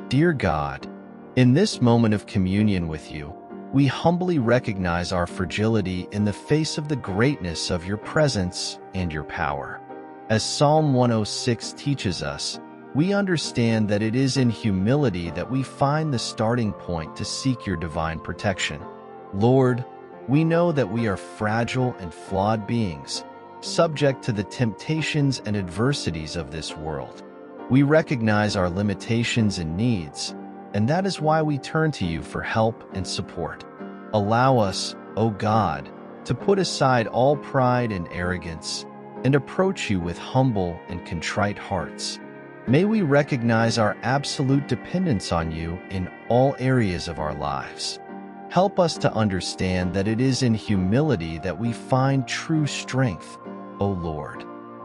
Dear God, in this moment of communion with you, we humbly recognize our fragility in the face of the greatness of your presence and your power. As Psalm 106 teaches us, we understand that it is in humility that we find the starting point to seek your divine protection. Lord, we know that we are fragile and flawed beings, subject to the temptations and adversities of this world. We recognize our limitations and needs, and that is why we turn to you for help and support. Allow us, O God, to put aside all pride and arrogance and approach you with humble and contrite hearts. May we recognize our absolute dependence on you in all areas of our lives. Help us to understand that it is in humility that we find true strength, O Lord.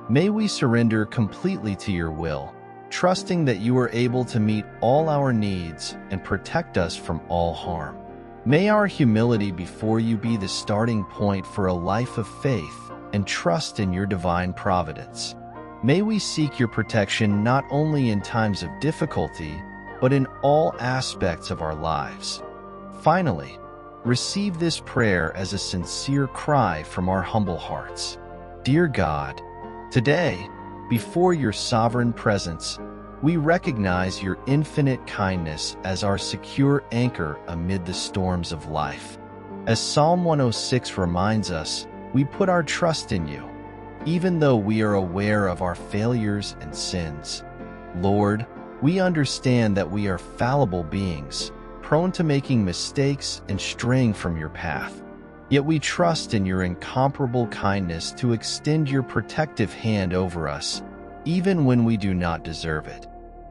May we surrender completely to your will, trusting that you are able to meet all our needs and protect us from all harm. May our humility before you be the starting point for a life of faith and trust in your divine providence. May we seek your protection not only in times of difficulty, but in all aspects of our lives. Finally, receive this prayer as a sincere cry from our humble hearts. Dear God, today, before your sovereign presence, we recognize your infinite kindness as our secure anchor amid the storms of life. As Psalm 106 reminds us, we put our trust in you, even though we are aware of our failures and sins. Lord, we understand that we are fallible beings, prone to making mistakes and straying from your path. Yet we trust in your incomparable kindness to extend your protective hand over us, even when we do not deserve it.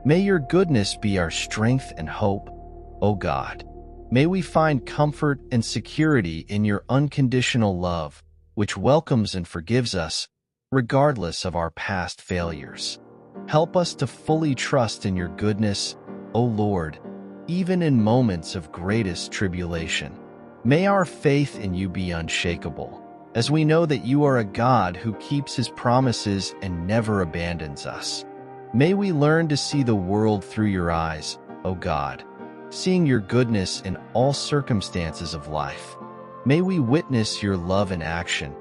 May your goodness be our strength and hope, O God. May we find comfort and security in your unconditional love, which welcomes and forgives us, regardless of our past failures. Help us to fully trust in your goodness, O Lord, even in moments of greatest tribulation. May our faith in you be unshakable, as we know that you are a God who keeps his promises and never abandons us. May we learn to see the world through your eyes, O God, seeing your goodness in all circumstances of life. May we witness your love in action,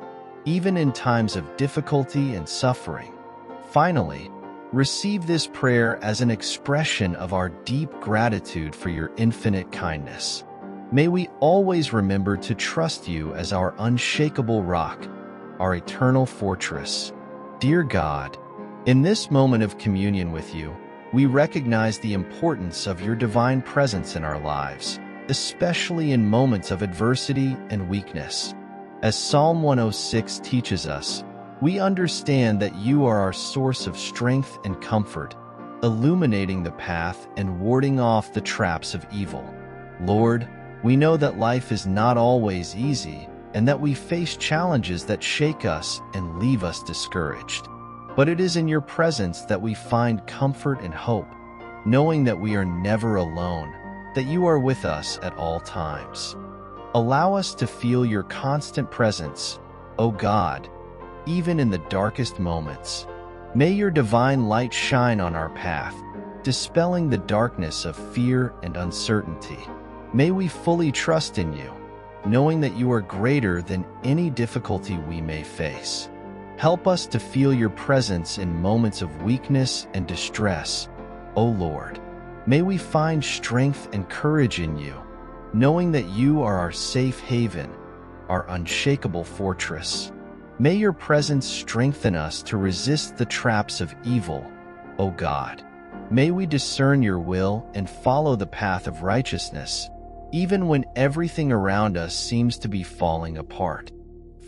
even in times of difficulty and suffering. Finally, receive this prayer as an expression of our deep gratitude for your infinite kindness. May we always remember to trust you as our unshakable rock, our eternal fortress. Dear God, in this moment of communion with you, we recognize the importance of your divine presence in our lives, especially in moments of adversity and weakness. As Psalm 106 teaches us, we understand that you are our source of strength and comfort, illuminating the path and warding off the traps of evil. Lord, we know that life is not always easy and that we face challenges that shake us and leave us discouraged. But it is in your presence that we find comfort and hope, knowing that we are never alone, that you are with us at all times. Allow us to feel your constant presence, O God, even in the darkest moments. May your divine light shine on our path, dispelling the darkness of fear and uncertainty. May we fully trust in you, knowing that you are greater than any difficulty we may face. Help us to feel your presence in moments of weakness and distress, O Lord. May we find strength and courage in you, knowing that you are our safe haven, our unshakable fortress. May your presence strengthen us to resist the traps of evil, O God. May we discern your will and follow the path of righteousness, even when everything around us seems to be falling apart.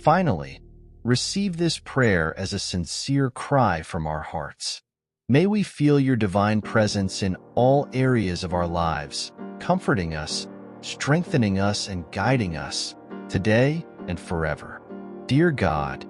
Finally, receive this prayer as a sincere cry from our hearts. May we feel your divine presence in all areas of our lives, comforting us, strengthening us, and guiding us, today and forever. Dear God,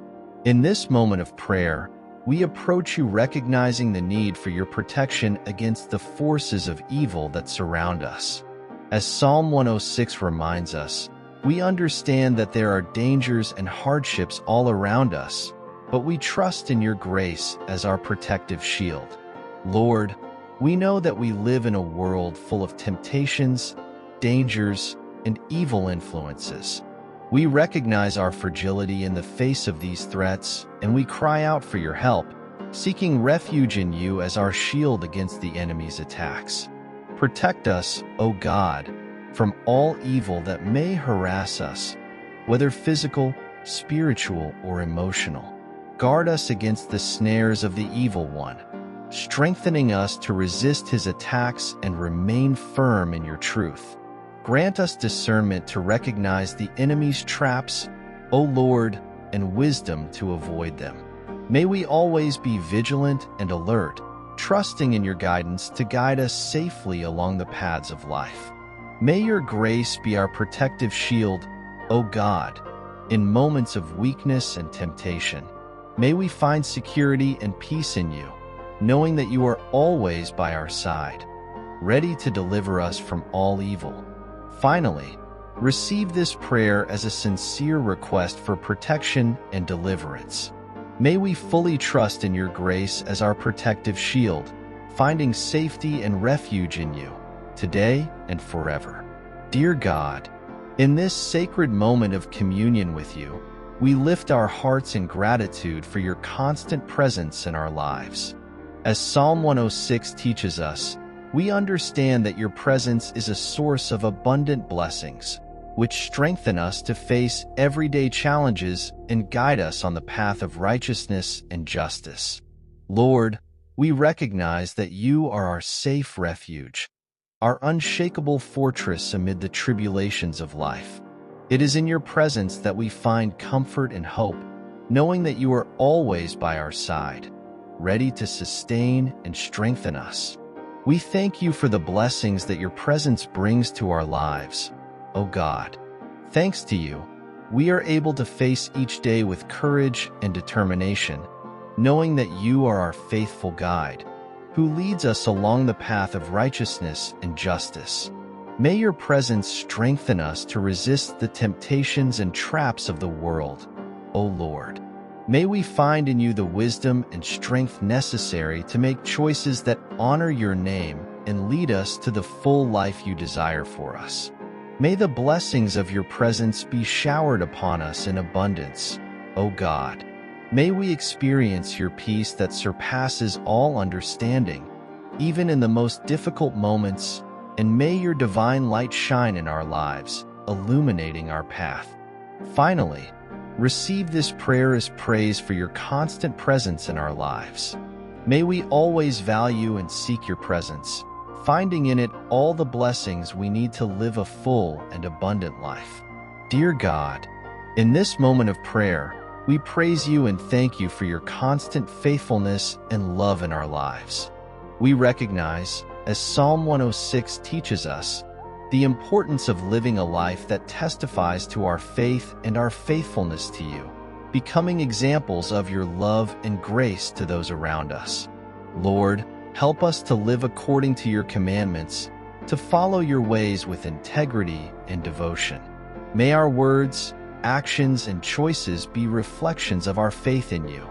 in this moment of prayer, we approach you recognizing the need for your protection against the forces of evil that surround us. As Psalm 106 reminds us, we understand that there are dangers and hardships all around us, but we trust in your grace as our protective shield. Lord, We know that we live in a world full of temptations, dangers, and evil influences. We recognize our fragility in the face of these threats, and we cry out for your help, seeking refuge in you as our shield against the enemy's attacks. Protect us, O God, from all evil that may harass us, whether physical, spiritual, or emotional. Guard us against the snares of the evil one, strengthening us to resist his attacks and remain firm in your truth. Grant us discernment to recognize the enemy's traps, O Lord, and wisdom to avoid them. May we always be vigilant and alert, trusting in your guidance to guide us safely along the paths of life. May your grace be our protective shield, O God, in moments of weakness and temptation. May we find security and peace in you, knowing that you are always by our side, ready to deliver us from all evil. Finally, receive this prayer as a sincere request for protection and deliverance. May we fully trust in your grace as our protective shield, finding safety and refuge in you, today and forever. Dear God, in this sacred moment of communion with you, we lift our hearts in gratitude for your constant presence in our lives. As Psalm 106 teaches us, we understand that your presence is a source of abundant blessings, which strengthen us to face everyday challenges and guide us on the path of righteousness and justice. Lord, we recognize that you are our safe refuge, our unshakable fortress amid the tribulations of life. It is in your presence that we find comfort and hope, knowing that you are always by our side, ready to sustain and strengthen us. We thank you for the blessings that your presence brings to our lives, O God. Thanks to you, we are able to face each day with courage and determination, knowing that you are our faithful guide, who leads us along the path of righteousness and justice. May your presence strengthen us to resist the temptations and traps of the world, O Lord. May we find in you the wisdom and strength necessary to make choices that honor your name and lead us to the full life you desire for us. May the blessings of your presence be showered upon us in abundance, O God. May we experience your peace that surpasses all understanding, even in the most difficult moments, and may your divine light shine in our lives, illuminating our path. Finally, receive this prayer as praise for your constant presence in our lives. May we always value and seek your presence, finding in it all the blessings we need to live a full and abundant life. Dear God, in this moment of prayer, we praise you and thank you for your constant faithfulness and love in our lives. We recognize, as Psalm 106 teaches us, the importance of living a life that testifies to our faith and our faithfulness to you, becoming examples of your love and grace to those around us. Lord, help us to live according to your commandments, to follow your ways with integrity and devotion. May our words, actions, and choices be reflections of our faith in you,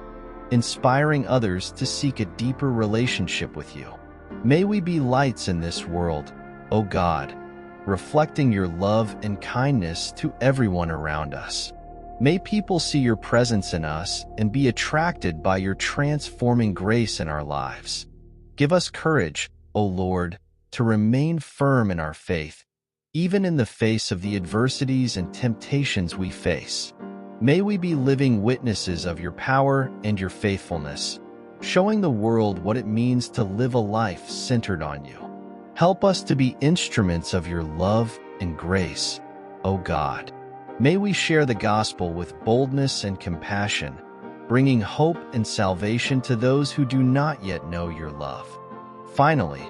inspiring others to seek a deeper relationship with you. May we be lights in this world, O God, reflecting your love and kindness to everyone around us. May people see your presence in us and be attracted by your transforming grace in our lives. Give us courage, O Lord, to remain firm in our faith, even in the face of the adversities and temptations we face. May we be living witnesses of your power and your faithfulness, showing the world what it means to live a life centered on you. Help us to be instruments of your love and grace, O God. May we share the gospel with boldness and compassion, bringing hope and salvation to those who do not yet know your love. Finally,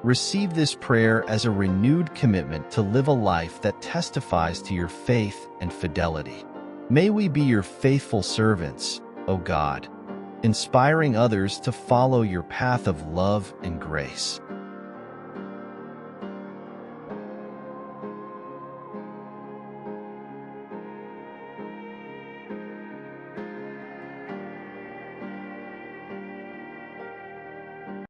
receive this prayer as a renewed commitment to live a life that testifies to your faith and fidelity. May we be your faithful servants, O God, inspiring others to follow your path of love and grace.